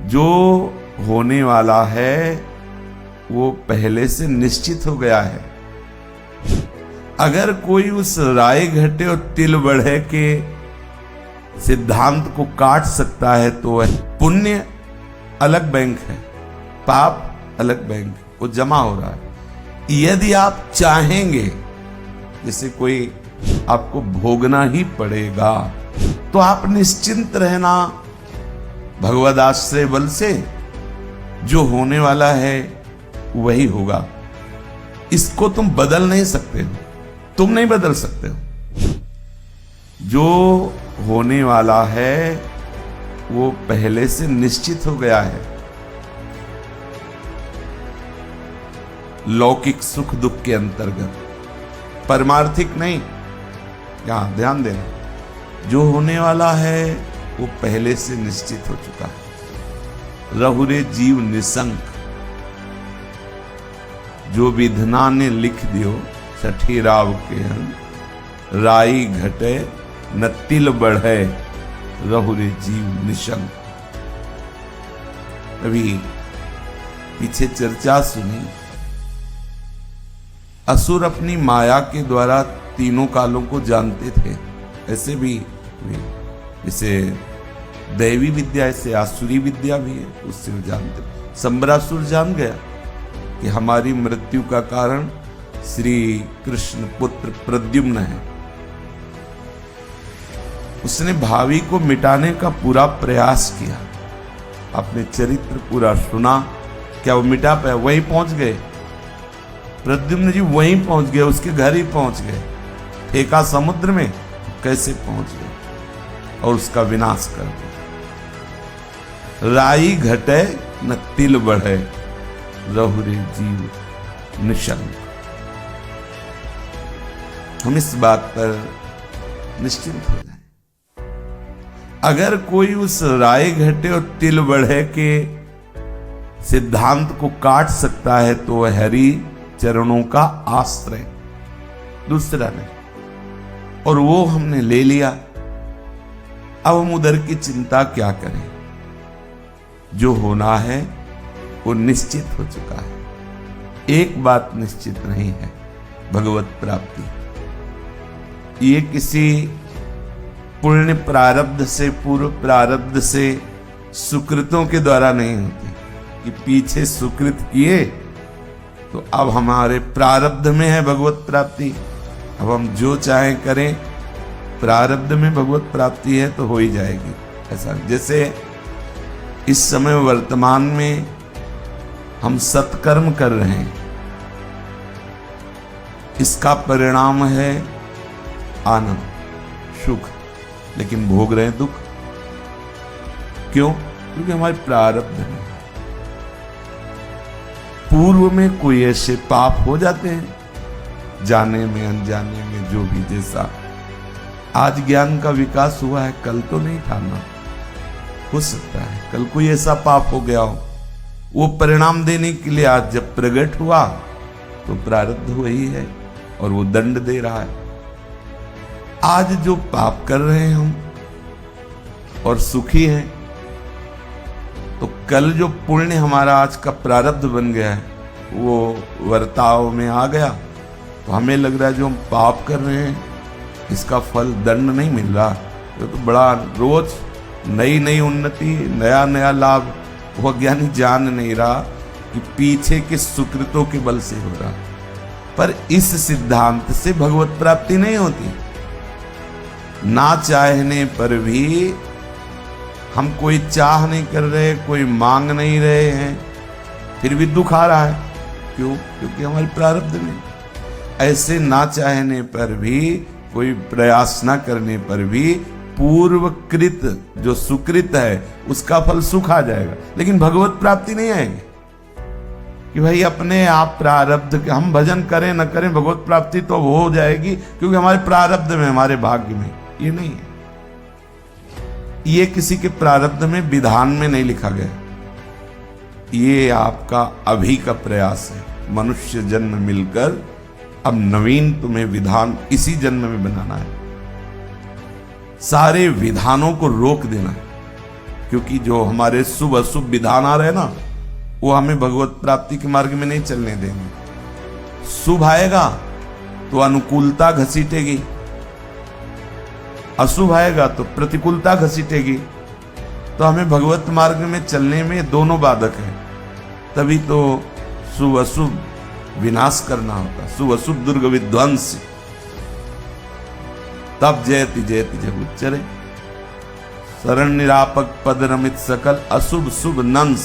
जो होने वाला है वो पहले से निश्चित हो गया है। अगर कोई उस राय घटे और तिल बढ़े के सिद्धांत को काट सकता है तो वह पुण्य अलग बैंक है, पाप अलग बैंक है, वो जमा हो रहा है। यदि आप चाहेंगे, जैसे कोई आपको भोगना ही पड़ेगा, तो आप निश्चिंत रहना भगवद आश्रय बल से जो होने वाला है वही होगा। इसको तुम बदल नहीं सकते हो, तुम नहीं बदल सकते हो। जो होने वाला है वो पहले से निश्चित हो गया है। लौकिक सुख दुख के अंतर्गत, परमार्थिक नहीं। यहां ध्यान देना, जो होने वाला है वो पहले से निश्चित हो चुका है। रहुरे जीव निसंक, जो विधना ने लिख दियो सठी राव के हन, राई घटे न तिल बढ़े, रहुरे जीव निशंक। अभी पीछे चर्चा सुनी, असुर अपनी माया के द्वारा तीनों कालों को जानते थे। ऐसे भी जैसे दैवी विद्या, ऐसे आसुरी विद्या भी है, उससे वो जानते। संबरासुर जान गया कि हमारी मृत्यु का कारण श्री कृष्ण पुत्र प्रद्युम्न है। उसने भावी को मिटाने का पूरा प्रयास किया। आपने चरित्र पूरा सुना, क्या वो मिटा पाया? वहीं पहुंच गए प्रद्युम्न जी, वहीं पहुंच गए, उसके घर ही पहुंच गए। फेंका समुद्र में, कैसे पहुंच गए और उसका विनाश कर दिया। राई घटे न तिल बढ़े, रहुरे जीव निशंक। हम इस बात पर निश्चिंत हो जाएं। अगर कोई उस राय घटे और तिल बढ़े के सिद्धांत को काट सकता है तो वह हरि चरणों का आश्रय, दूसरा नहीं। और वो हमने ले लिया। अब हम उधर की चिंता क्या करें? जो होना है वो निश्चित हो चुका है। एक बात निश्चित नहीं है, भगवत प्राप्ति। ये किसी पुण्य प्रारब्ध से, पूर्व प्रारब्ध से, सुकृतों के द्वारा नहीं होती कि पीछे सुकृत किए तो अब हमारे प्रारब्ध में है भगवत प्राप्ति। अब हम जो चाहें करें, प्रारब्ध में भगवत प्राप्ति है तो हो ही जाएगी। ऐसा जैसे इस समय वर्तमान में हम सत्कर्म कर रहे हैं, इसका परिणाम है आनंद, सुख, लेकिन भोग रहे हैं दुख। क्यों? क्योंकि हमारे प्रारब्ध में पूर्व में कोई ऐसे पाप हो जाते हैं, जाने में अनजाने में, जो भी जैसा। आज ज्ञान का विकास हुआ है, कल तो नहीं था ना। हो सकता है कल कोई ऐसा पाप हो गया हो, वो परिणाम देने के लिए आज जब प्रकट हुआ तो प्रारब्ध वही है और वो दंड दे रहा है। आज जो पाप कर रहे हैं हम और सुखी हैं, तो कल जो पुण्य हमारा आज का प्रारब्ध बन गया है वो वर्ताव में आ गया, तो हमें लग रहा है जो हम पाप कर रहे हैं इसका फल दंड नहीं मिल रहा। तो बड़ा रोज नई नई उन्नति, नया नया लाभ, वो अज्ञानी जान नहीं रहा कि पीछे के सुकृतों के बल से हो रहा। पर इस सिद्धांत से भगवत प्राप्ति नहीं होती। ना चाहने पर भी, हम कोई चाह नहीं कर रहे, कोई मांग नहीं रहे हैं, फिर भी दुख आ रहा है। क्यों? क्योंकि हमारे प्रारब्ध में। ऐसे ना चाहने पर भी, कोई प्रयास ना करने पर भी, पूर्वकृत जो सुकृत है उसका फल सुख आ जाएगा, लेकिन भगवत प्राप्ति नहीं आएगी। कि भाई अपने आप प्रारब्ध, हम भजन करें न करें भगवत प्राप्ति तो हो जाएगी क्योंकि हमारे प्रारब्ध में, हमारे भाग्य में। ये नहीं है, ये किसी के प्रारब्ध में, विधान में नहीं लिखा गया। ये आपका अभी का प्रयास है। मनुष्य जन्म मिलकर अब नवीन तुम्हें विधान इसी जन्म में बनाना है। सारे विधानों को रोक देना है क्योंकि जो हमारे शुभ अशुभ विधान आ रहे ना, वो हमें भगवत प्राप्ति के मार्ग में नहीं चलने देंगे। शुभ आएगा तो अनुकूलता घसीटेगी, अशुभ आएगा तो प्रतिकूलता घसीटेगी। तो हमें भगवत मार्ग में चलने में दोनों बाधक हैं। तभी तो शुभ अशुभ विनाश करना होता, शुभ अशुभ दुर्ग विध्वंस, तब जयति जयति जब उच्चरे शरण निरापक पद रमित सकल अशुभ शुभ नंस,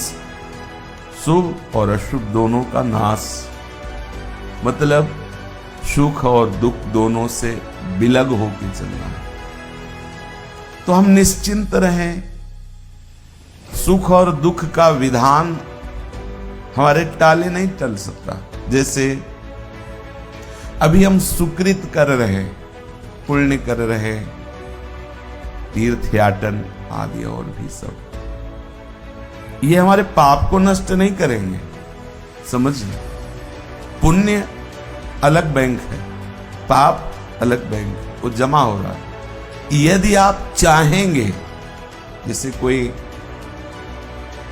शुभ और अशुभ दोनों का नाश। मतलब सुख और दुख दोनों से बिलग होकर चलना है। तो हम निश्चिंत रहें। सुख और दुख का विधान हमारे टाले नहीं टल सकता। जैसे अभी हम सुकृत कर रहे, पुण्य कर रहे, तीर्थयाटन आदि और भी सब, ये हमारे पाप को नष्ट नहीं करेंगे। समझिए, पुण्य अलग बैंक है, पाप अलग बैंक, वो जमा हो रहा है। यदि आप चाहेंगे, जैसे कोई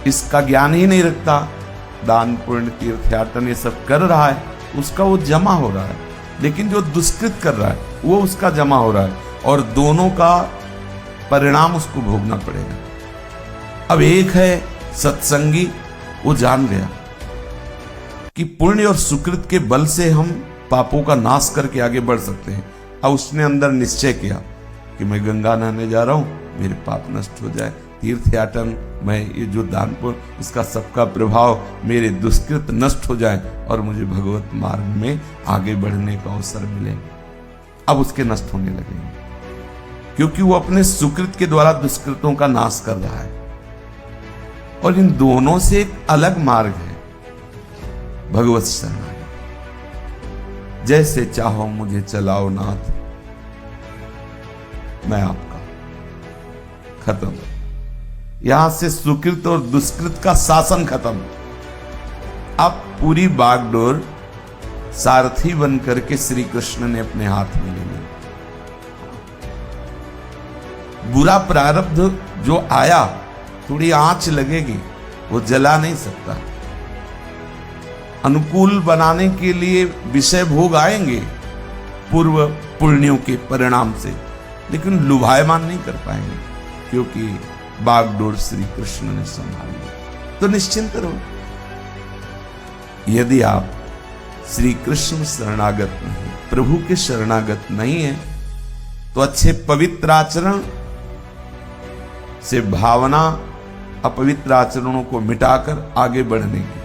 इसका ज्ञान ही नहीं रखता, दान पुण्य तीर्थयाटन ये सब कर रहा है, उसका वो जमा हो रहा है। लेकिन जो दुष्कृत कर रहा है वो उसका जमा हो रहा है, और दोनों का परिणाम उसको भोगना पड़ेगा। अब एक है सत्संगी, वो जान गया कि पुण्य और सुकृत के बल से हम पापों का नाश करके आगे बढ़ सकते हैं। अब उसने अंदर निश्चय किया कि मैं गंगा नहाने जा रहा हूं, मेरे पाप नष्ट हो जाए, तीर्थयाटन, मैं ये जो दान पुण्य, इसका सबका प्रभाव मेरे दुष्कृत नष्ट हो जाए और मुझे भगवत मार्ग में आगे बढ़ने का अवसर मिले। अब उसके नष्ट होने लगेंगे, क्योंकि वो अपने सुकृत के द्वारा दुष्कृतों का नाश कर रहा है। और इन दोनों से एक अलग मार्ग है, भगवत शरणागति। जैसे चाहो मुझे चलाओ नाथ, मैं आपका। खत्म। यहां से सुकृत और दुष्कृत का शासन खत्म। अब पूरी बागडोर सारथी बनकर के श्री कृष्ण ने अपने हाथ में ले ली। बुरा प्रारब्ध जो आया, थोड़ी आंच लगेगी, वो जला नहीं सकता। अनुकूल बनाने के लिए विषय भोग आएंगे पूर्व पुण्यों के परिणाम से, लेकिन लुभायमान नहीं कर पाएंगे, क्योंकि बागडोर श्री कृष्ण ने संभाल लिया। तो निश्चिंत रहो। यदि आप श्री कृष्ण शरणागत नहीं, प्रभु के शरणागत नहीं है, तो अच्छे पवित्र आचरण से भावना अपवित्र आचरणों को मिटाकर आगे बढ़ने की।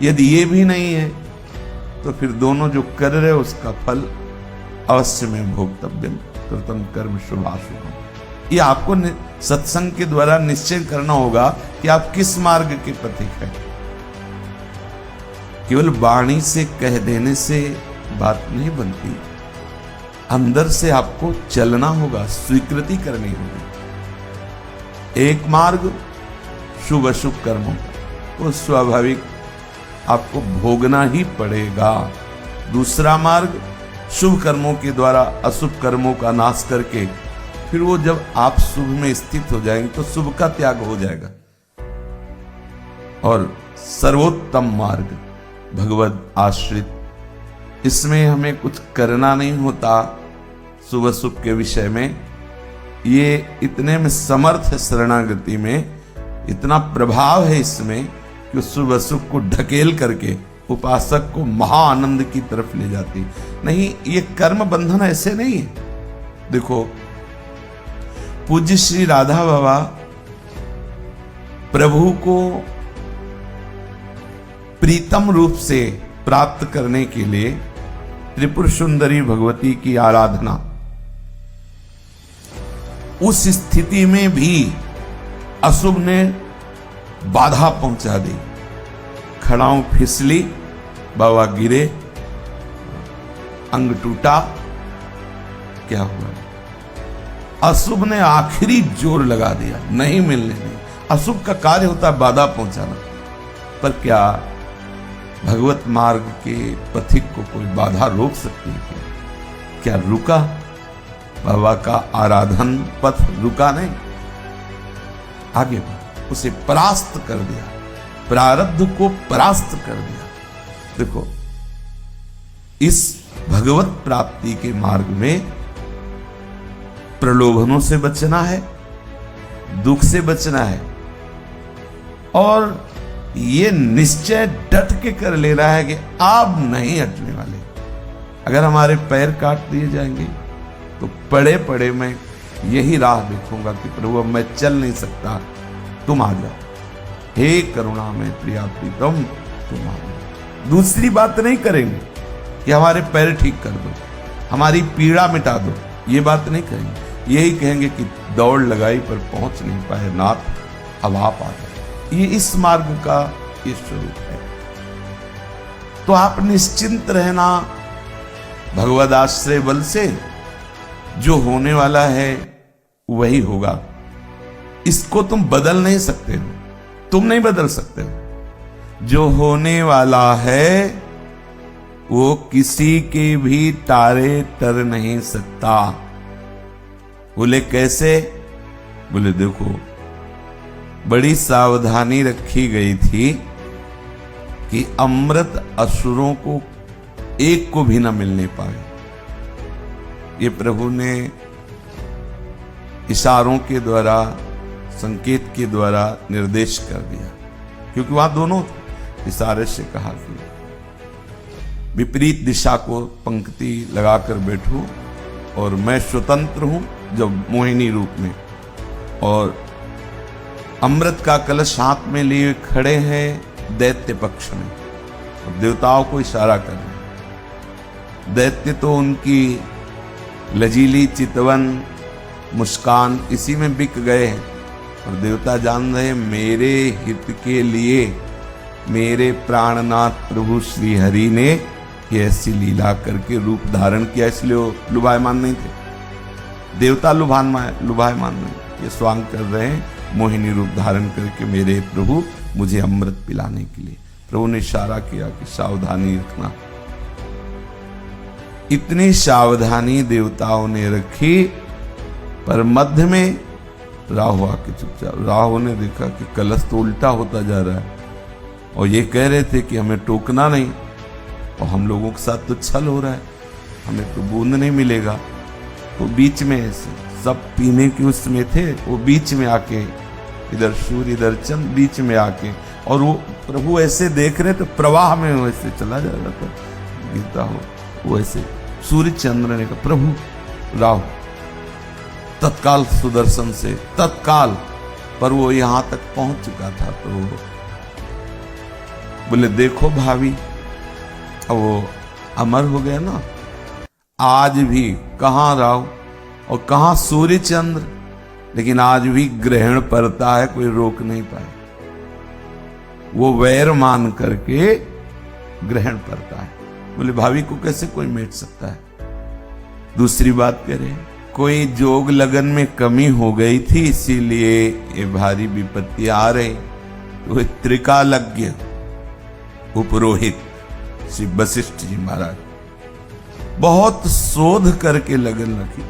यदि ये भी नहीं है, तो फिर दोनों जो कर रहे उसका फल अवश्य में भोक्तव्यम कृतम कर्म शुभाशुभम। ये आपको सत्संग के द्वारा निश्चय करना होगा कि आप किस मार्ग के पथिक हैं। केवल वाणी से कह देने से बात नहीं बनती, अंदर से आपको चलना होगा, स्वीकृति करनी होगी। एक मार्ग शुभ अशुभ कर्मों का, वो स्वाभाविक आपको भोगना ही पड़ेगा। दूसरा मार्ग शुभ कर्मों के द्वारा अशुभ कर्मों का नाश करके, फिर वो जब आप शुभ में स्थित हो जाएंगे तो शुभ का त्याग हो जाएगा। और सर्वोत्तम मार्ग भगवद आश्रित, इसमें हमें कुछ करना नहीं होता। शुभ शुभ के विषय में ये इतने में समर्थ है, शरणागति में इतना प्रभाव है इसमें कि शुभ अशुभ को ढकेल करके उपासक को महाआनंद की तरफ ले जाती। नहीं, ये कर्म बंधन ऐसे नहीं है। देखो, पूज्य श्री राधा बाबा प्रभु को प्रीतम रूप से प्राप्त करने के लिए त्रिपुर सुंदरी भगवती की आराधना, उस स्थिति में भी अशुभ ने बाधा पहुंचा दी। खड़ाऊ फिसली, बाबा गिरे, अंग टूटा। क्या हुआ? अशुभ ने आखिरी जोर लगा दिया, नहीं मिलने दी। अशुभ का कार्य होता है बाधा पहुंचाना, पर क्या भगवत मार्ग के पथिक को कोई बाधा रोक सकती है? क्या रुका? बाबा का आराधन पथ रुका नहीं। आगे बढ़, उसे परास्त कर दिया, प्रारब्ध को परास्त कर दिया। देखो, इस भगवत प्राप्ति के मार्ग में प्रलोभनों से बचना है, दुख से बचना है, और ये निश्चय डट के कर लेना है कि आप नहीं हटने वाले। अगर हमारे पैर काट दिए जाएंगे तो पड़े पड़े मैं यही राह देखूंगा कि प्रभु अब मैं चल नहीं सकता, तुम आ जाओ, हे करुणा में प्रिया प्रीतम तुम आ जाओ। दूसरी बात नहीं करेंगे कि हमारे पैर ठीक कर दो, हमारी पीड़ा मिटा दो, ये बात नहीं कहेंगे। यही कहेंगे कि दौड़ लगाई पर पहुंच नहीं पाए नाथ, अब आप आ जाओ। ये इस मार्ग का ये स्वरूप है। तो आप निश्चिंत रहना, भगवद आश्रय बल से जो होने वाला है वही होगा। इसको तुम बदल नहीं सकते हो, तुम नहीं बदल सकते हो। जो होने वाला है वो किसी के भी तारे तर नहीं सकता। बोले कैसे? बोले देखो, बड़ी सावधानी रखी गई थी कि अमृत असुरों को एक को भी न मिलने पाए। ये प्रभु ने इशारों के द्वारा, संकेत के द्वारा निर्देश कर दिया, क्योंकि वहां दोनों इशारे से कहा कि विपरीत दिशा को पंक्ति लगाकर बैठो और मैं स्वतंत्र हूं जब मोहिनी रूप में, और अमृत का कलश हाथ में लिए खड़े हैं दैत्य पक्ष में। अब देवताओं को इशारा कर रहे हैं। दैत्य तो उनकी लजीली चितवन मुस्कान इसी में बिक गए हैं, और देवता जान रहे मेरे हित के लिए मेरे प्राणनाथ प्रभु श्री हरि ने ये ऐसी लीला करके रूप धारण किया, इसलिए वो लुभायमान नहीं थे। देवता लुभायमान नहीं, ये स्वांग कर रहे हैं मोहिनी रूप धारण करके मेरे प्रभु मुझे अमृत पिलाने के लिए। प्रभु ने इशारा किया कि सावधानी रखना। इतनी सावधानी देवताओं ने रखी, पर मध्य में राहु आके चुपचाप, राहु ने देखा कि कलश तो उल्टा होता जा रहा है, और ये कह रहे थे कि हमें टोकना नहीं, और हम लोगों के साथ तो छल हो रहा है, हमें तो बूंद नहीं मिलेगा। तो बीच में ऐसे सब पीने के उसमें थे, वो बीच में आके, इधर सूर्य इधर चंद्र, बीच में आके, और वो प्रभु ऐसे देख रहे तो प्रवाह में वैसे चला जा रहा था, गिरता हो वैसे। सूर्य चंद्र ने कहा प्रभु राहु, तत्काल सुदर्शन से तत्काल, पर वो यहां तक पहुंच चुका था। तो बोले देखो भाभी, अब वो अमर हो गया ना। आज भी कहां राहु और कहां सूर्य चंद्र, लेकिन आज भी ग्रहण पड़ता है, कोई रोक नहीं पाए। वो वैर मान करके ग्रहण पड़ता है। बोले भाभी को कैसे कोई मेट सकता है? दूसरी बात कह रहे हैं, कोई जोग लगन में कमी हो गई थी, इसीलिए ये भारी विपत्ति आ रही। वो त्रिकालज्ञ उपरोहित श्री वशिष्ठ जी महाराज बहुत शोध करके लगन रखी।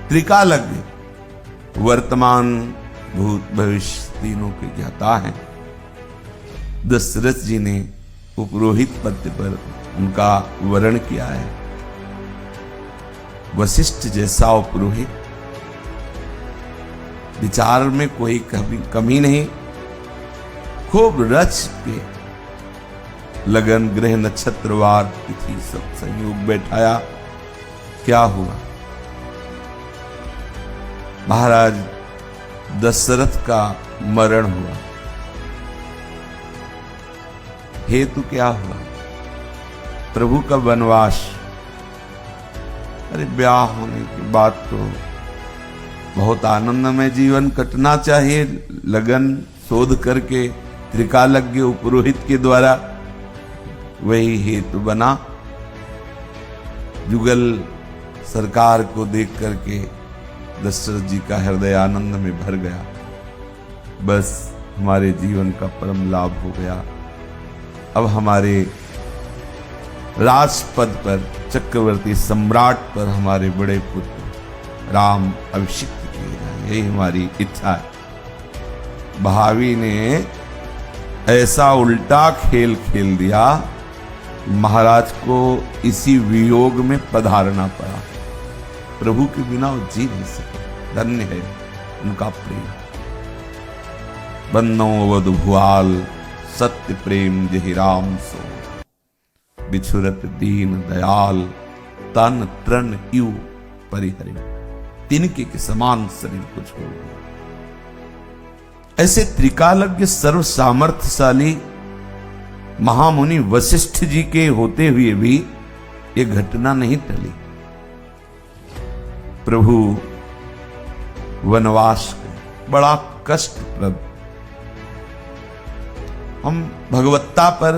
त्रिकालज्ञ वर्तमान भूत भविष्य तीनों के ज्ञाता हैं। दशरथ जी ने उपरोहित पद पर उनका वर्ण किया है। वशिष्ठ जैसा उपरोहित, विचार में कोई कमी नहीं, खूब रच के लगन ग्रह नक्षत्रवार तिथि सब संयोग बैठाया। क्या हुआ? महाराज दशरथ का मरण हुआ। हेतु क्या हुआ? प्रभु का वनवास। अरे ब्याह होने के बाद तो बहुत आनंदमय जीवन कटना चाहिए, लगन शोध करके त्रिकालज्ञ उपरोहित के द्वारा, वही हेतु बना। जुगल सरकार को देख करके दशरथ जी का हृदय आनंद में भर गया। बस हमारे जीवन का परम लाभ हो गया। अब हमारे राजपद पर, चक्रवर्ती सम्राट पर हमारे बड़े पुत्र राम अभिषिक्त किए जाए, यही हमारी इच्छा है। भावी ने ऐसा उल्टा खेल खेल दिया, महाराज को इसी वियोग में पधारना पड़ा। प्रभु के बिना वो जी नहीं सके। धन्य है उनका प्रेम। बन्नो वध भुआल सत्य प्रेम जहि राम सो, बिछुरत दीन दयाल तन तृण यू परिहरे। तिनके के समान शरीर को छोड़ दिया। ऐसे त्रिकालज्ञ सर्व सामर्थ्यशाली महामुनि वशिष्ठ जी के होते हुए भी ये घटना नहीं टली। प्रभु वनवास बड़ा कष्टप्रद। हम भगवत्ता पर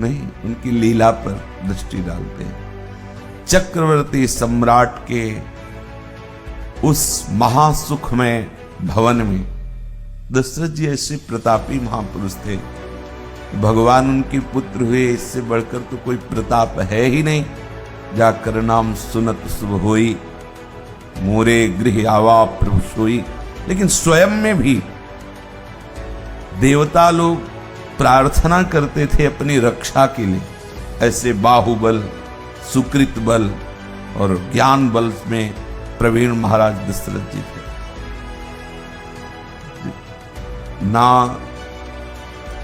नहीं, उनकी लीला पर दृष्टि डालते हैं। चक्रवर्ती सम्राट के उस महासुखमय भवन में दशरथ जी ऐसे प्रतापी महापुरुष थे, भगवान उनके पुत्र हुए, इससे बढ़कर तो कोई प्रताप है ही नहीं। जाकर नाम सुनत शुभ होई, मोरे गृह आवा प्रभु सोई। लेकिन स्वयं में भी देवता लोग प्रार्थना करते थे अपनी रक्षा के लिए। ऐसे बाहुबल, सुकृत बल और ज्ञान बल में प्रवीण महाराज दशरथ जी थे। ना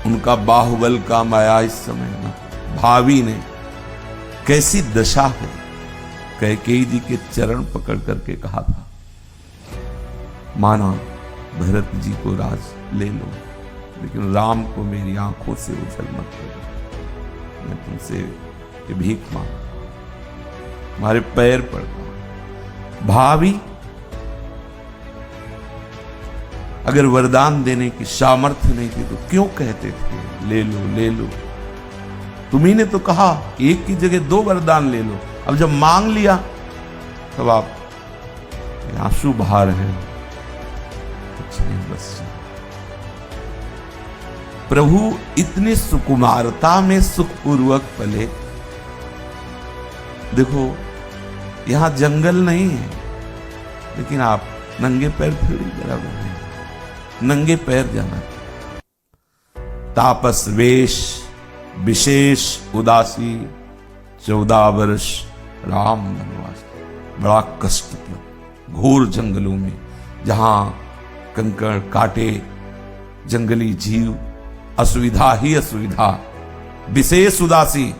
उनका बाहुबल काम आया इस समय, ना भावी ने कैसी दशा है। कैकेयी जी के चरण पकड़ करके कहा था, माना भरत जी को राज ले लो, लेकिन राम को मेरी आंखों से उछल मत करो। मैं तुमसे ये भीख मांग, तुम्हारे पैर पड़ता। भावी अगर वरदान देने की सामर्थ्य नहीं थी तो क्यों कहते थे ले लो ले लो। तुम्ही ने तो कहा कि एक की जगह 2 वरदान ले लो। अब जब मांग लिया तब आप आंसू बहा रहे हैं। कुछ नहीं, बस प्रभु इतनी सुकुमारता में सुखपूर्वक पले। देखो यहां जंगल नहीं है, लेकिन आप नंगे पैर फिर बराबर नहीं, नंगे पैर जाना। तापस वेश विशेष उदासी, 14 वर्ष राम वनवास। बड़ा कष्टप्रद घोर जंगलों में, जहां कंकड़ काटे, जंगली जीव, असुविधा ही असुविधा, विशेष उदासी।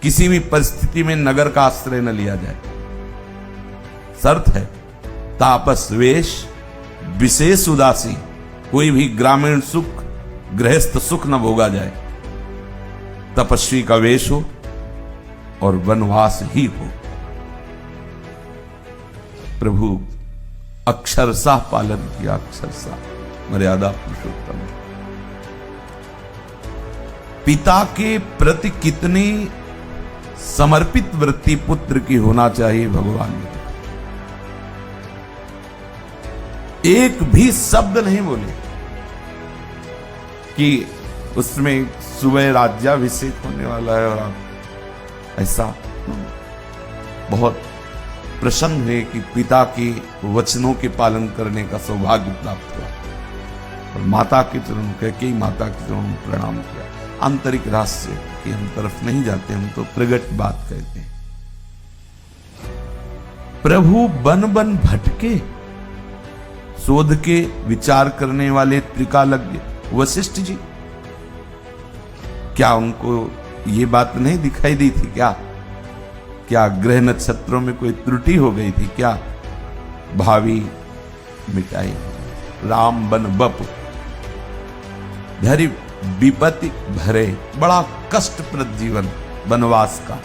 किसी भी परिस्थिति में नगर का आश्रय न लिया जाए। शर्त है तापस वेश विशेष उदासी। कोई भी ग्रामीण सुख, गृहस्थ सुख न भोगा जाए। तपस्वी का वेश हो और वनवास ही हो। प्रभु अक्षरशः पालन किया, अक्षरशः मर्यादा पुरुषोत्तम। पिता के प्रति कितनी समर्पित वृत्ति पुत्र की होना चाहिए भगवान ने। एक भी शब्द नहीं बोले कि उसमें सुबह राज्याभिषेक होने वाला है और आप ऐसा। बहुत प्रसन्न है कि पिता के वचनों के पालन करने का सौभाग्य प्राप्त हुआ और माता के चरण कैकेयी माता के चरण प्रणाम किया। आंतरिक रहस्य की हम तरफ नहीं जाते, हम तो प्रगट बात कहते हैं। प्रभु बन बन भटके, शोध के विचार करने वाले त्रिकालज्ञ वशिष्ठ जी, क्या उनको ये बात नहीं दिखाई दी थी क्या? क्या ग्रह नक्षत्रों में कोई त्रुटि हो गई थी क्या? भावी मिटाई, राम बन बप धरि विपत्ति भरे। बड़ा कष्टप्रद जीवन वनवास का।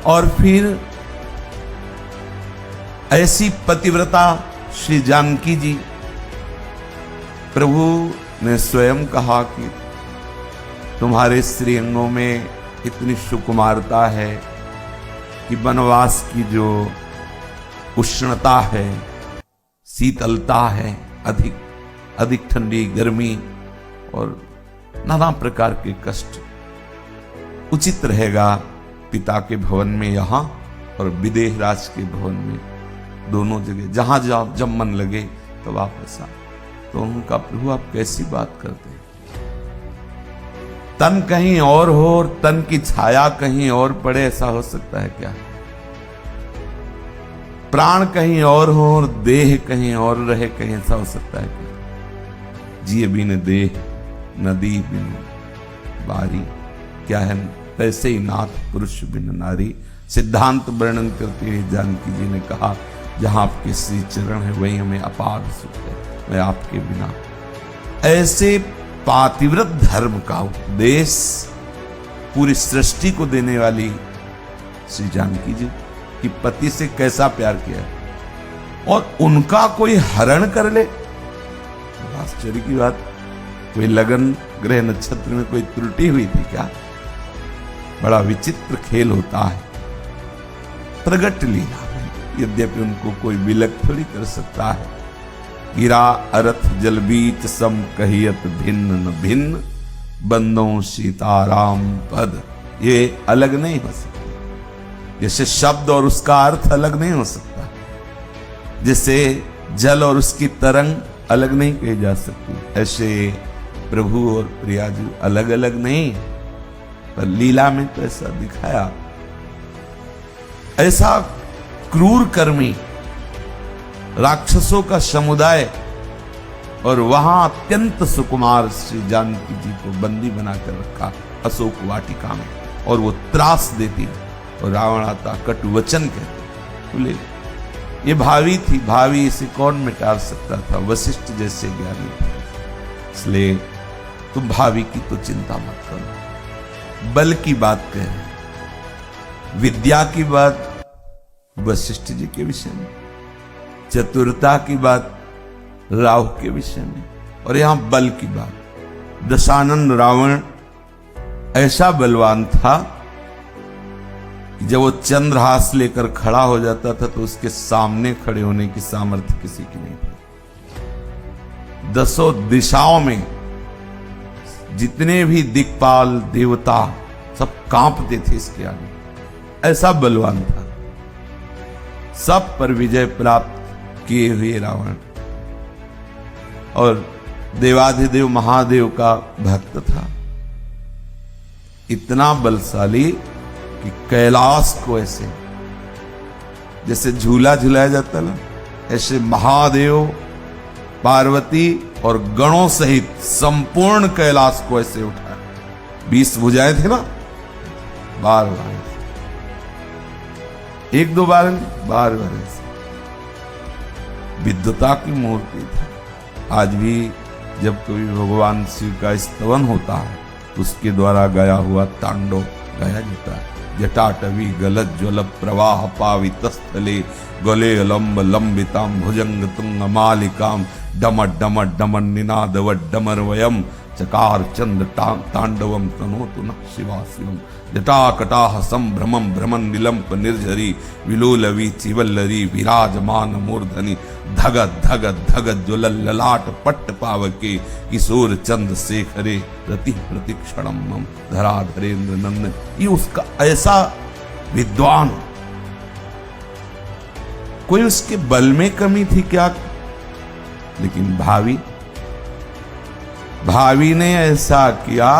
और फिर ऐसी पतिव्रता श्री जानकी जी, प्रभु ने स्वयं कहा कि तुम्हारे श्रीअंगों में इतनी सुकुमारता है कि वनवास की जो उष्णता है, शीतलता है, अधिक ठंडी, गर्मी और नाना प्रकार के कष्ट, उचित रहेगा पिता के भवन में यहाँ और विदेह राज के भवन में, दोनों जगह जहां जब मन लगे तब आप ऐसा। तो उनका प्रभु आप कैसी बात करते हैं? तन कहीं और हो और तन की छाया कहीं और पड़े, ऐसा हो सकता है क्या? प्राण कहीं और हो और देह कहीं और रहे, कहीं ऐसा हो सकता है क्या? जिए बिन देह नदी बिन बारी, क्या है? ऐसे ही नाथ पुरुष बिन नारी। सिद्धांत वर्णन करते हुए जानकी जी ने कहा, जहां आपके श्री चरण है वहीं हमें अपार सुख है, मैं आपके बिना। ऐसे पातिव्रत धर्म का उपदेश पूरी सृष्टि को देने वाली श्री जानकी जी कि पति से कैसा प्यार किया और उनका कोई हरण कर ले। आश्चर्य की बात, कोई लगन ग्रह नक्षत्र में कोई त्रुटि हुई थी क्या? बड़ा विचित्र खेल होता है प्रगट लीला में, यद्यपि उनको कोई विलक थोड़ी कर सकता है। गिरा अरथ जल बीच सम कहियत भिन्न न भिन्न, बंदों सीताराम पद, ये अलग नहीं हो सकता। जैसे शब्द और उसका अर्थ अलग नहीं हो सकता, जैसे जल और उसकी तरंग अलग नहीं कही जा सकती, ऐसे प्रभु और प्रियाजू अलग अलग नहीं। पर लीला में तो ऐसा दिखाया। ऐसा क्रूर कर्मी राक्षसों का समुदाय, और वहां अत्यंत सुकुमार श्री जानकी जी को बंदी बनाकर रखा अशोक वाटिका में, और वो त्रास देती और रावण आता कटु वचन कहते। बोले ये भावी थी, भावी इसे कौन मिटा सकता था? वशिष्ठ जैसे ज्ञानी थे, इसलिए तुम भावी की तो चिंता मत करो। बल की बात कह रहे, विद्या की बात वशिष्ठ जी के विषय में, चतुरता की बात राहु के विषय में, और यहां बल की बात। दशानन रावण ऐसा बलवान था कि जब वो चंद्रहास लेकर खड़ा हो जाता था तो उसके सामने खड़े होने की सामर्थ्य किसी की नहीं थी। 10 दिशाओं में जितने भी दिक्पाल देवता सब कांपते थे इसके आगे, ऐसा बलवान था। सब पर विजय प्राप्त किए हुए रावण, और देवाधिदेव महादेव का भक्त था, इतना बलशाली कि कैलाश को ऐसे जैसे झूला झुलाया जाता ना, ऐसे महादेव पार्वती और गणों सहित संपूर्ण कैलाश को ऐसे उठाया। 20 भुजाएं थे ना, बार बार, एक दो बार बार ऐसे विद्वता की मूर्ति थी। आज भी जब कभी भगवान शिव का स्तवन होता है, उसके द्वारा गाया हुआ तांडव गाया जाता है। जटाटवी गलत ज्वल प्रवाह पावितस्थले गले लंब लंबिताम भुजंग तुंग मालिकाम डमट डमट डमन निनाद वड्डमर वयम चकार चंद्र तांडवम तनोतु न शिवा शिवम जटाकटाह संभ्रमम भ्रमण निलंप निर्झरी विलोलवी चिवल्लरी विराजमान मूर्धनि धगत धगत धगत ज्वल ललाट पट्ट पावके किशोर चंद्र शेखरे रति प्रतिक्षणम मम धराधरेन्द्र नंदन। ये उसका ऐसा विद्वान, कोई उसके बल में कमी थी क्या? लेकिन भावी ने ऐसा किया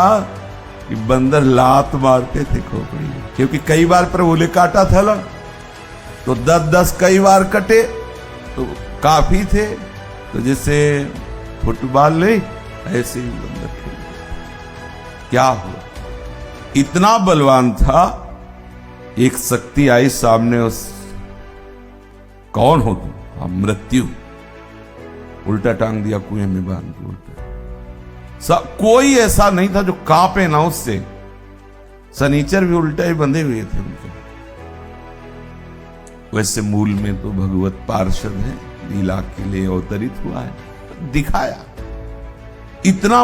कि बंदर लात मारते थे खोपड़ी, क्योंकि कई बार प्रभु ने काटा था ना, तो 10-10 कई बार कटे तो काफी थे, तो जैसे फुटबॉल नहीं ऐसे ही बंदर खेल। क्या हुआ? इतना बलवान था। एक शक्ति आई सामने, उस कौन हो तुम? मृत्यु। उल्टा टांग दिया कुएं में बांध के, उल्टा। कोई ऐसा नहीं था जो कांपे ना उससे। शनिचर भी उल्टा ही बंधे हुए थे उनके। वैसे मूल में तो भगवत पार्षद है, लीला के लिए अवतरित हुआ है, दिखाया। इतना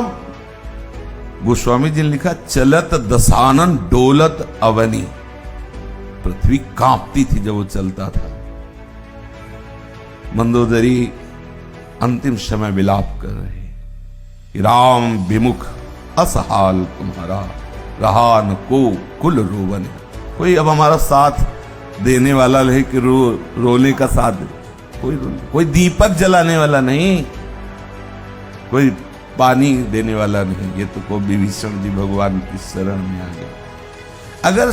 गोस्वामी जी ने लिखा, चलत दशानन डोलत अवनी। पृथ्वी कांपती थी जब वो चलता था। मंदोदरी अंतिम समय विलाप कर रहे, राम विमुख असहाल तुम्हारा, रहा न को कुल रोवन। कोई अब हमारा साथ देने वाला नहीं कि रोने का साथ, कोई दीपक जलाने वाला नहीं। कोई पानी देने वाला नहीं। ये तो को विभीषण जी भगवान की शरण में आ गए। अगर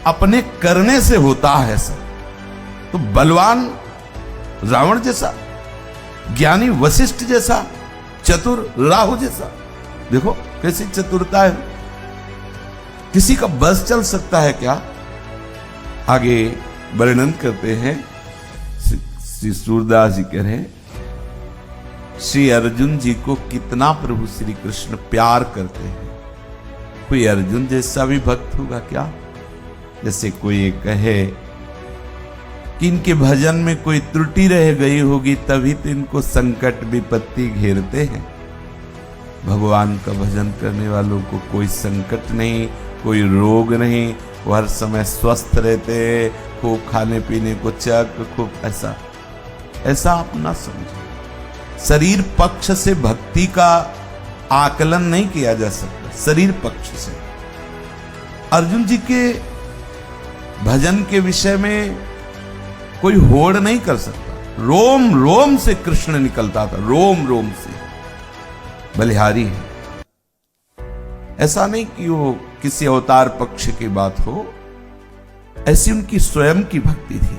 अपने करने से होता है सब, तो बलवान रावण जैसा, ज्ञानी वशिष्ठ जैसा, चतुर राहु जैसा, देखो कैसी चतुरता है, किसी का बस चल सकता है क्या? आगे वर्णन करते हैं श्री सूरदास जी कह रहे हैं, श्री अर्जुन जी को कितना प्रभु श्री कृष्ण प्यार करते हैं। कोई अर्जुन जैसा भी भक्त होगा क्या? जैसे कोई ये कहे कि इनके भजन में कोई त्रुटि रह गई होगी तभी तो इनको संकट विपत्ति घेरते हैं। भगवान का भजन करने वालों को कोई संकट नहीं, कोई रोग नहीं, वो हर समय स्वस्थ रहते, खूब खाने पीने को चक, खूब ऐसा आप ना समझो। शरीर पक्ष से भक्ति का आकलन नहीं किया जा सकता। शरीर पक्ष से अर्जुन जी के भजन के विषय में कोई होड़ नहीं कर सकता। रोम रोम से कृष्ण निकलता था, रोम रोम से। बलिहारी है, ऐसा नहीं कि वो किसी अवतार पक्ष की बात हो, ऐसी उनकी स्वयं की भक्ति थी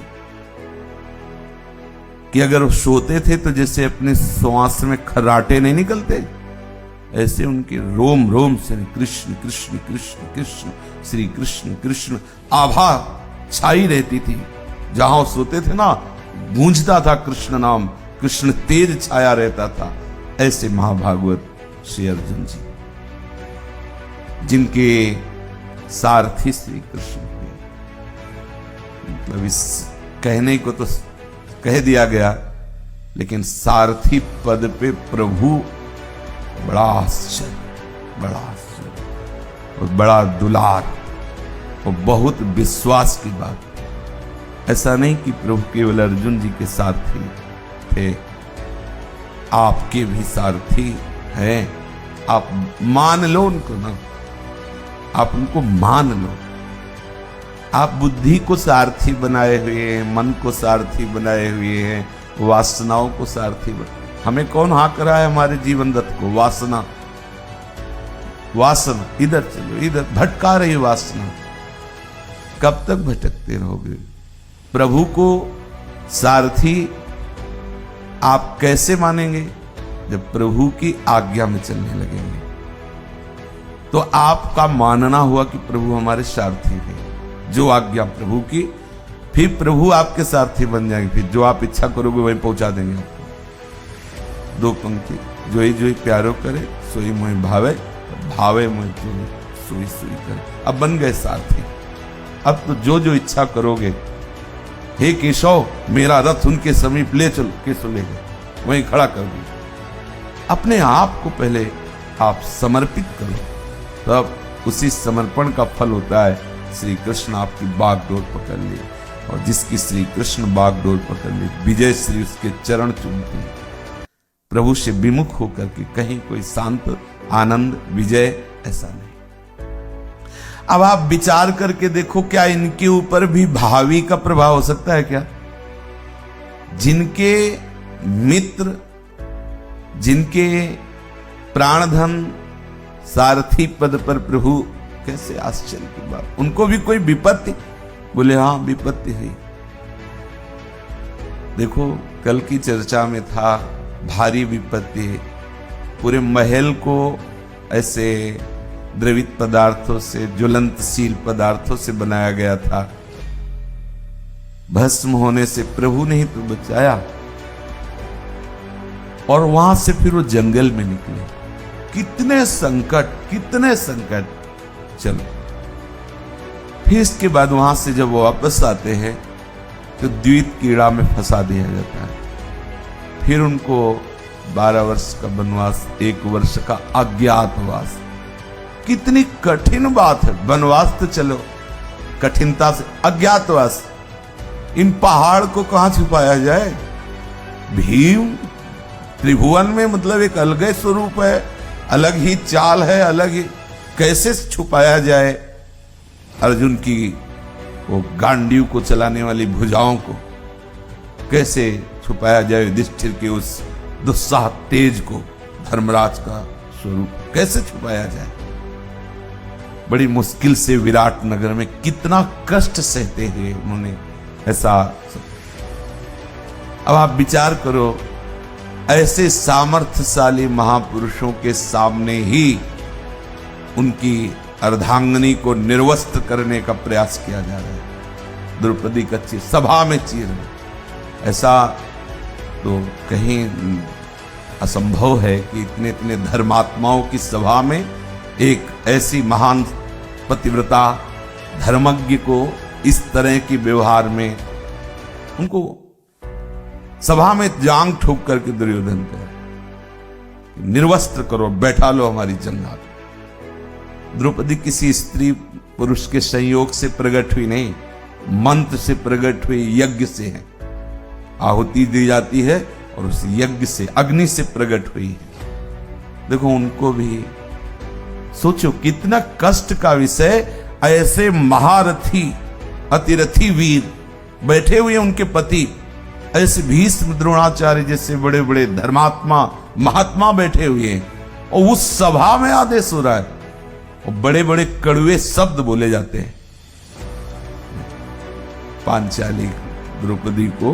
कि अगर वो सोते थे तो जैसे अपने श्वास में खर्राटे नहीं निकलते, ऐसे उनके रोम रोम से कृष्ण कृष्ण कृष्ण कृष्ण श्री कृष्ण कृष्ण आभा छाई रहती थी। जहां सोते थे ना, गूंजता था कृष्ण नाम, कृष्ण तेज छाया रहता था। ऐसे महाभागवत श्री अर्जुन जी, जिनके सारथी श्री कृष्ण हुए। मतलब इस कहने को तो कह दिया गया, लेकिन सारथी पद पे प्रभु बड़ा आश्चर्य और बड़ा दुलार और बहुत विश्वास की बात। ऐसा नहीं कि प्रभु केवल अर्जुन जी के सारथी थे, आपके भी सारथी हैं। आप मान लो उनको ना, आप उनको मान लो। आप बुद्धि को सारथी बनाए हुए हैं, मन को सारथी बनाए हुए हैं, वासनाओं को सारथी हमें कौन हाँ करा है हमारे जीवन रथ को? वासना, वासना इधर चलो, इधर भटका रही वासना। कब तक भटकते रहोगे? प्रभु को सारथी आप कैसे मानेंगे? जब प्रभु की आज्ञा में चलने लगेंगे तो आपका मानना हुआ कि प्रभु हमारे सारथी हैं। जो आज्ञा प्रभु की, फिर प्रभु आपके सारथी बन जाएंगे। फिर जो आप इच्छा करोगे वहीं पहुंचा देंगे आपको। दो पंक्ति, जो ही प्यारो करे सोई मोहि भावे, भावे मोहि सोई सोई करे। अब बन गए सारथी। अब तो जो इच्छा करोगे, हे केशव मेरा रथ उनके समीप ले चलो, केशव ले गए, वहीं खड़ा कर दो। अपने आप को पहले आप समर्पित करो, तब उसी समर्पण का फल होता है श्री कृष्ण आपकी बागडोर पकड़ लिए। और जिसकी श्री कृष्ण बागडोर पकड़ ली, विजय श्री उसके चरण चूमते हैं। प्रभु से विमुख होकर के कहीं कोई शांत आनंद विजय ऐसा नहीं। अब आप विचार करके देखो, क्या इनके ऊपर भी भावी का प्रभाव हो सकता है क्या? जिनके मित्र, जिनके प्राणधन सारथी पद पर प्रभु, कैसे आश्चर्य की बात। उनको भी कोई विपत्ति? बोले हाँ विपत्ति है। देखो कल की चर्चा में था, भारी विपत्ति। पूरे महल को ऐसे द्रवित पदार्थों से, ज्वलंतशील पदार्थों से बनाया गया था। भस्म होने से प्रभु ने ही तो बचाया। और वहां से फिर वो जंगल में निकले। कितने संकट, कितने संकट। चलो फिर इसके बाद वहां से जब वो वापस आते हैं तो द्वीत कीड़ा में फंसा दिया जाता है। फिर उनको 12 वर्ष का वनवास, 1 वर्ष का अज्ञातवास। कितनी कठिन बात है। वनवास तो चलो कठिनता से, अज्ञातवास। इन पहाड़ को कहां छुपाया जाए? भीम त्रिभुवन में मतलब एक अलग ही स्वरूप है, अलग ही चाल है, अलग ही। कैसे छुपाया जाए अर्जुन की वो गांडीव को चलाने वाली भुजाओं को? कैसे छुपाया जाए युधिष्ठिर के उस दुस्साह तेज को, धर्मराज का स्वरूप कैसे छुपाया जाए। बड़ी मुश्किल से विराट नगर में कितना कष्ट सहते हैं उन्होंने ऐसा। अब आप विचार करो, ऐसे सामर्थ्यशाली महापुरुषों के सामने ही उनकी अर्धांगिनी को निर्वस्त्र करने का प्रयास किया जा रहा है। द्रौपदी का सभा में चीर, ऐसा तो कहीं असंभव है कि इतने इतने धर्मात्माओं की सभा में एक ऐसी महान पतिव्रता धर्मज्ञ को इस तरह की व्यवहार में उनको सभा में जांग ठोक करके दुर्योधन कर निर्वस्त्र करो, बैठा लो हमारी जंगा। द्रौपदी किसी स्त्री पुरुष के संयोग से प्रकट हुई नहीं, मंत्र से प्रकट हुई, यज्ञ से है। आहुति दी जाती है और उस यज्ञ से, अग्नि से प्रकट हुई है। देखो उनको भी सोचो कितना कष्ट का विषय, ऐसे महारथी अतिरथी वीर बैठे हुए उनके पति, ऐसे भीष्म द्रोणाचार्य जैसे बड़े बड़े धर्मात्मा महात्मा बैठे हुए हैं और उस सभा में आदेश हो रहा है और बड़े बड़े कड़वे शब्द बोले जाते हैं। पांचाली द्रौपदी को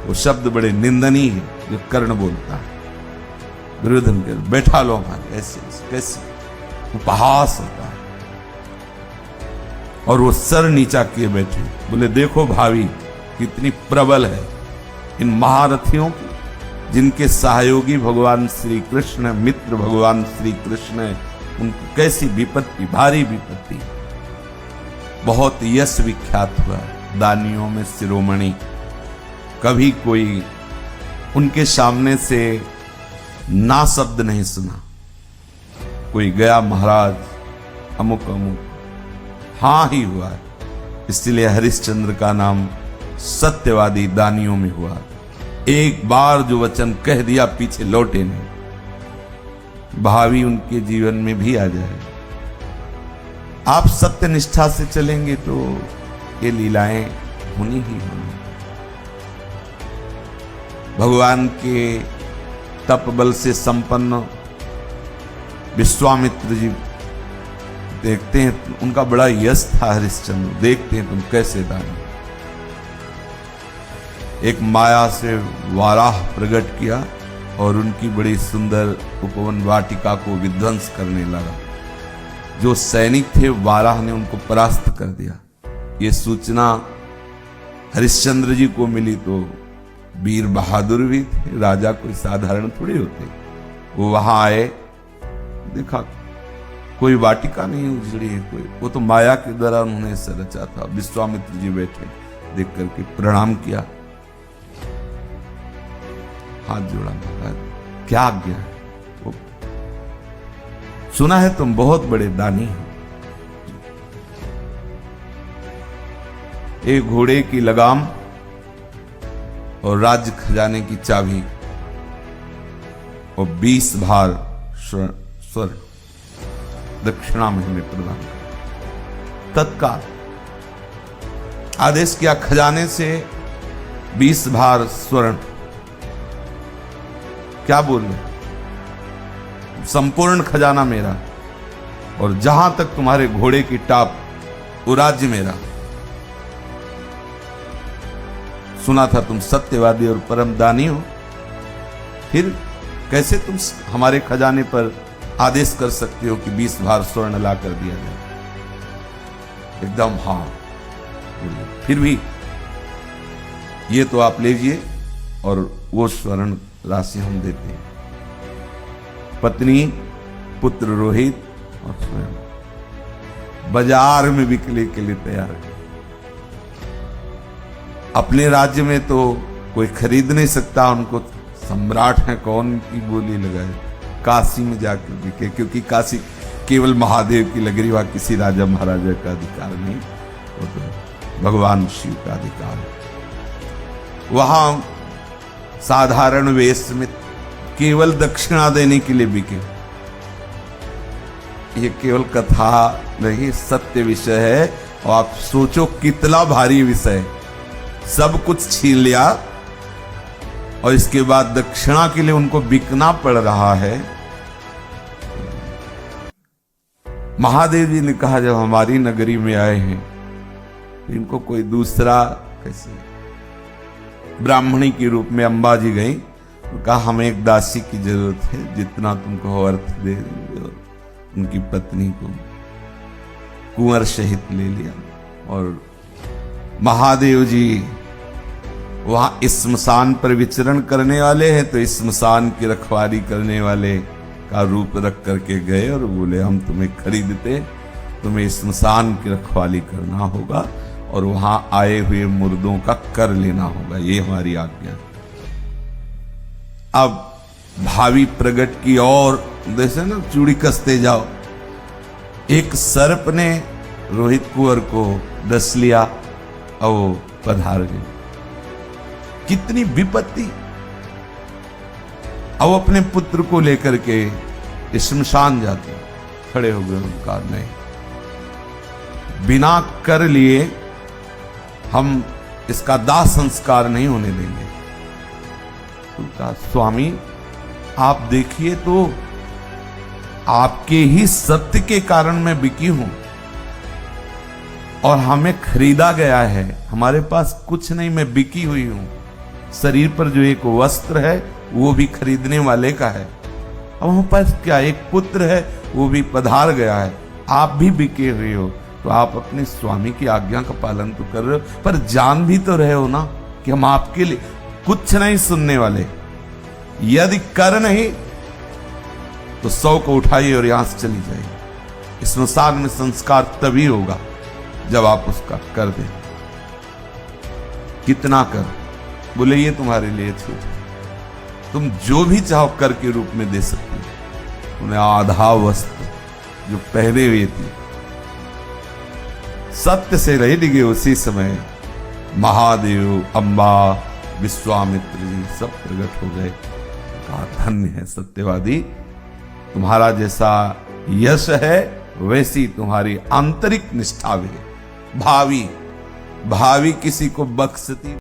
वो शब्द बड़े निंदनीय है जो कर्ण बोलता है। दुर्योधन के बैठा लो हमारे, ऐसे कैसे उपहास होता है। और वो सर नीचा किए बैठे, बोले देखो भावी कितनी प्रबल है इन महारथियों की, जिनके सहयोगी भगवान श्री कृष्ण, मित्र भगवान श्री कृष्ण है, उनको कैसी विपत्ति, भारी विपत्ति। बहुत यश विख्यात हुआ दानियों में शिरोमणि, कभी कोई उनके सामने से ना शब्द नहीं सुना। कोई गया महाराज अमुक अमुक, हाँ ही हुआ है। इसलिए हरिश्चंद्र का नाम सत्यवादी दानियों में हुआ। एक बार जो वचन कह दिया पीछे लौटे नहीं। भावी उनके जीवन में भी आ जाए। आप सत्य निष्ठा से चलेंगे तो ये लीलाएं होनी ही होनी। भगवान के तप बल से संपन्न विश्वामित्र जी देखते हैं, उनका बड़ा यश था हरिश्चंद्र, देखते हैं तुम कैसे दानी। एक माया से वाराह प्रकट किया और उनकी बड़ी सुंदर उपवन वाटिका को विध्वंस करने लगा। जो सैनिक थे वाराह ने उनको परास्त कर दिया। ये सूचना हरिश्चंद्र जी को मिली तो वीर बहादुर भी थे, राजा कोई साधारण थोड़ी होते। वो वहां आए, देखा कोई वाटिका नहीं उजड़ी है कोई, वो तो माया के द्वारा उन्होंने ऐसा रचा था। विश्वामित्र जी बैठे, देख करके प्रणाम किया, हाथ जोड़ा, क्या आज्ञा है? वो सुना है तुम बहुत बड़े दानी हो। एक घोड़े की लगाम और राज्य खजाने की चाबी और 20 भार स्वर्ण दक्षिणा में हमें प्रदान कर। तत्काल आदेश किया, खजाने से 20 भार स्वर्ण। क्या बोल रहे? संपूर्ण खजाना मेरा और जहां तक तुम्हारे घोड़े की टाप वो राज्य मेरा। सुना था तुम सत्यवादी और परम दानी हो, फिर कैसे तुम हमारे खजाने पर आदेश कर सकते हो कि 20 भार स्वर्ण ला कर दिया जाए? एकदम हाँ। फिर भी ये तो आप लीजिए और वो स्वर्ण राशि हम देते हैं। पत्नी, पुत्र रोहित और स्वयं बाजार में बिकने के लिए तैयार है। अपने राज्य में तो कोई खरीद नहीं सकता, उनको सम्राट है, कौन की बोली लगाए? काशी में जाकर बिके, क्योंकि काशी केवल महादेव की लग रही, वहां किसी राजा महाराजा का अधिकार नहीं, वो तो भगवान शिव का अधिकार है। वहां साधारण वेश में केवल दक्षिणा देने के लिए बिके। ये केवल कथा नहीं, सत्य विषय है। और आप सोचो कितना भारी विषय, सब कुछ छीन लिया और इसके बाद दक्षिणा के लिए उनको बिकना पड़ रहा है। महादेव जी ने कहा जब हमारी नगरी में आए हैं इनको कोई दूसरा कैसे, ब्राह्मणी के रूप में अंबा जी गई, तो कहा हमें एक दासी की जरूरत है, जितना तुमको अर्थ दे देंगे। और उनकी पत्नी को कुंवर सहित ले लिया और महादेव जी वहां स्मशान पर विचरण करने वाले हैं, तो स्मशान की रखवाली करने वाले का रूप रख करके गए और बोले हम तुम्हें खरीदते, तुम्हें स्मशान की रखवाली करना होगा और वहां आए हुए मुर्दों का कर लेना होगा, ये हमारी आज्ञा है। अब भावी प्रगट की और जैसे ना चूड़ी कसते जाओ, एक सर्प ने रोहित कुंवर को डस लिया और वो पधार गए। कितनी विपत्ति। अब अपने पुत्र को लेकर के शमशान जाते, खड़े हो गए, उनका नहीं, बिना कर लिए हम इसका दाह संस्कार नहीं होने देंगे। तो कहा स्वामी आप देखिए तो आपके ही सत्य के कारण मैं बिकी हूं और हमें खरीदा गया है, हमारे पास कुछ नहीं, मैं बिकी हुई हूं। शरीर पर जो एक वस्त्र है वो भी खरीदने वाले का है, अब हमारे पास क्या, एक पुत्र है वो भी पधार गया है, आप भी बिके हुए हो, तो आप अपने स्वामी की आज्ञा का पालन तो कर रहे हो, पर जान भी तो रहे हो ना कि हम आपके लिए कुछ नहीं सुनने वाले। यदि कर नहीं तो 100 को उठाइए और यहां से चली जाइए। स्मशान में संस्कार तभी होगा जब आप उसका कर दें। कितना कर? बोले ये तुम्हारे लिए छूट, तुम जो भी चाहो कर के रूप में दे सकते हो। उन्हें आधा वस्त्र जो पहने हुए थी सत्य से रह गए। उसी समय महादेव, अंबा, विश्वामित्र जी सब प्रकट हो गए। कहा धन्य है सत्यवादी, तुम्हारा जैसा यश है वैसी तुम्हारी आंतरिक निष्ठा भी है। भावी किसी को बख्शती